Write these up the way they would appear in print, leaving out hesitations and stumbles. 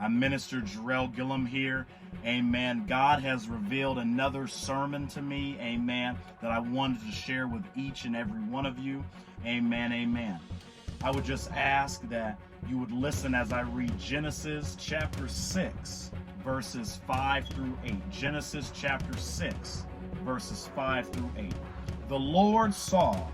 I'm Minister Jarrell Gillum here. Amen. God has revealed another sermon to me, amen, that I wanted to share with each and every one of you. Amen, amen. I would just ask that you would listen as I read Genesis chapter 6, verses 5 through 8. Genesis chapter 6, verses 5 through 8. The Lord saw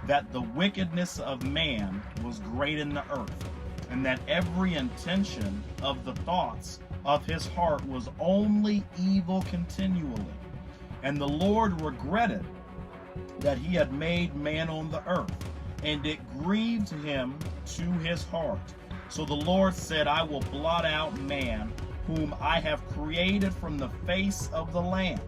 that the wickedness of man was great in the earth, and that every intention of the thoughts of his heart was only evil continually. And the Lord regretted that he had made man on the earth, and it grieved him to his heart. So the Lord said, I will blot out man, whom I have created from the face of the land,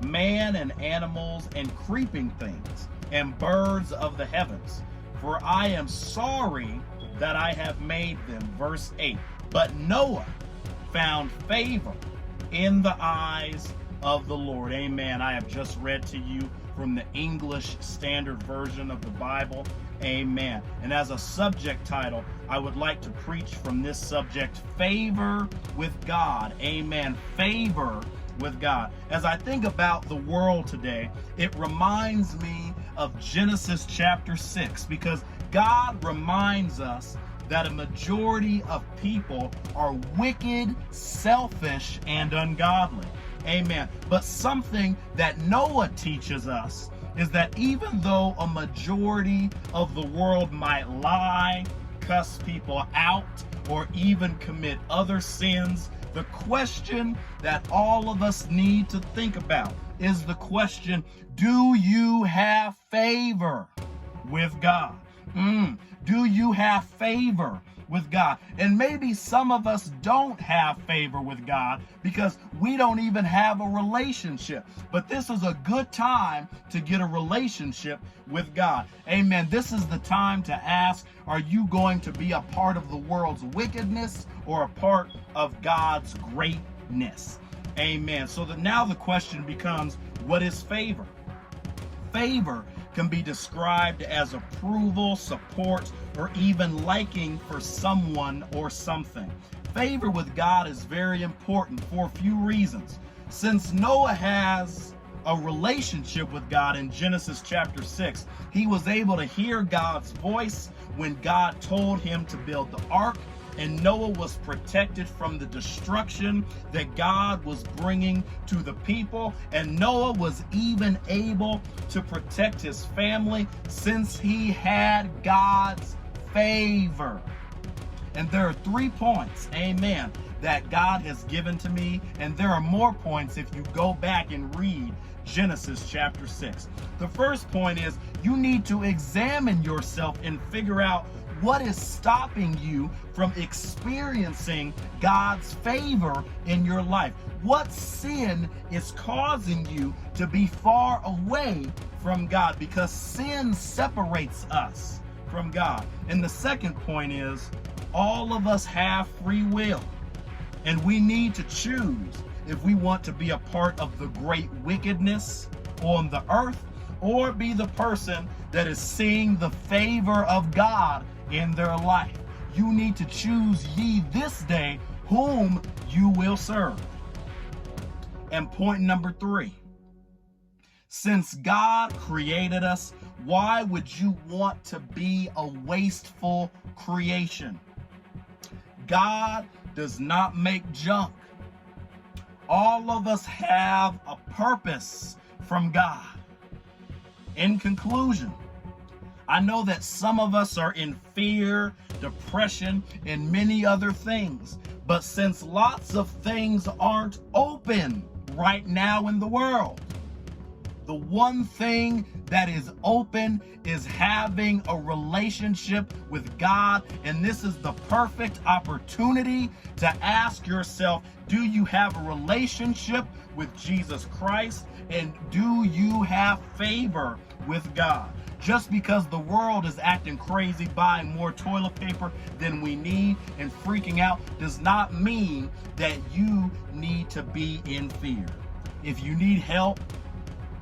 man and animals and creeping things, and birds of the heavens, for I am sorry that I have made them. Verse 8. But Noah found favor in the eyes of the Lord. Amen. I have just read to you from the English Standard Version of the Bible. Amen. And as a subject title, I would like to preach from this subject, favor with God. Amen. Favor with God. As I think about the world today, it reminds me of Genesis chapter 6, because God reminds us that a majority of people are wicked, selfish, and ungodly. Amen. But something that Noah teaches us is that even though a majority of the world might lie, cuss people out, or even commit other sins, the question that all of us need to think about is the question, do you have favor with God? Do you have favor with God? And maybe some of us don't have favor with God because we don't even have a relationship. But this is a good time to get a relationship with God. Amen. This is the time to ask, are you going to be a part of the world's wickedness or a part of God's greatness? Amen. So now the question becomes, what is favor? Favor can be described as approval, support, or even liking for someone or something. Favor with God is very important for a few reasons. Since Noah has a relationship with God in Genesis chapter 6, he was able to hear God's voice when God told him to build the ark, and Noah was protected from the destruction that God was bringing to the people. And Noah was even able to protect his family since he had God's favor. And there are 3 points, amen, that God has given to me. And there are more points if you go back and read Genesis chapter 6. The first point is you need to examine yourself and figure out what is stopping you from experiencing God's favor in your life. What sin is causing you to be far away from God? Because sin separates us from God. And the second point is, all of us have free will, and we need to choose if we want to be a part of the great wickedness on the earth, or be the person that is seeing the favor of God in their life. You need to choose ye this day whom you will serve. And point number 3, since God created us, why would you want to be a wasteful creation? God does not make junk. All of us have a purpose from God. In conclusion, I know that some of us are in fear, depression, and many other things. But since lots of things aren't open right now in the world, the one thing that is open is having a relationship with God. And this is the perfect opportunity to ask yourself, do you have a relationship with Jesus Christ? And do you have favor with God? Just because the world is acting crazy, buying more toilet paper than we need and freaking out, does not mean that you need to be in fear. If you need help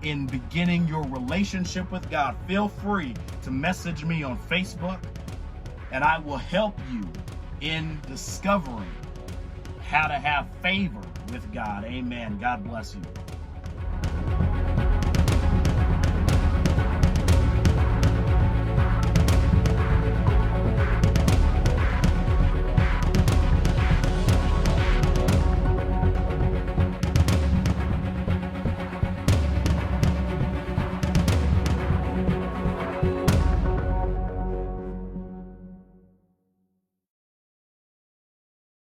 in beginning your relationship with God, feel free to message me on Facebook, and I will help you in discovering how to have favor with God. Amen. God bless you.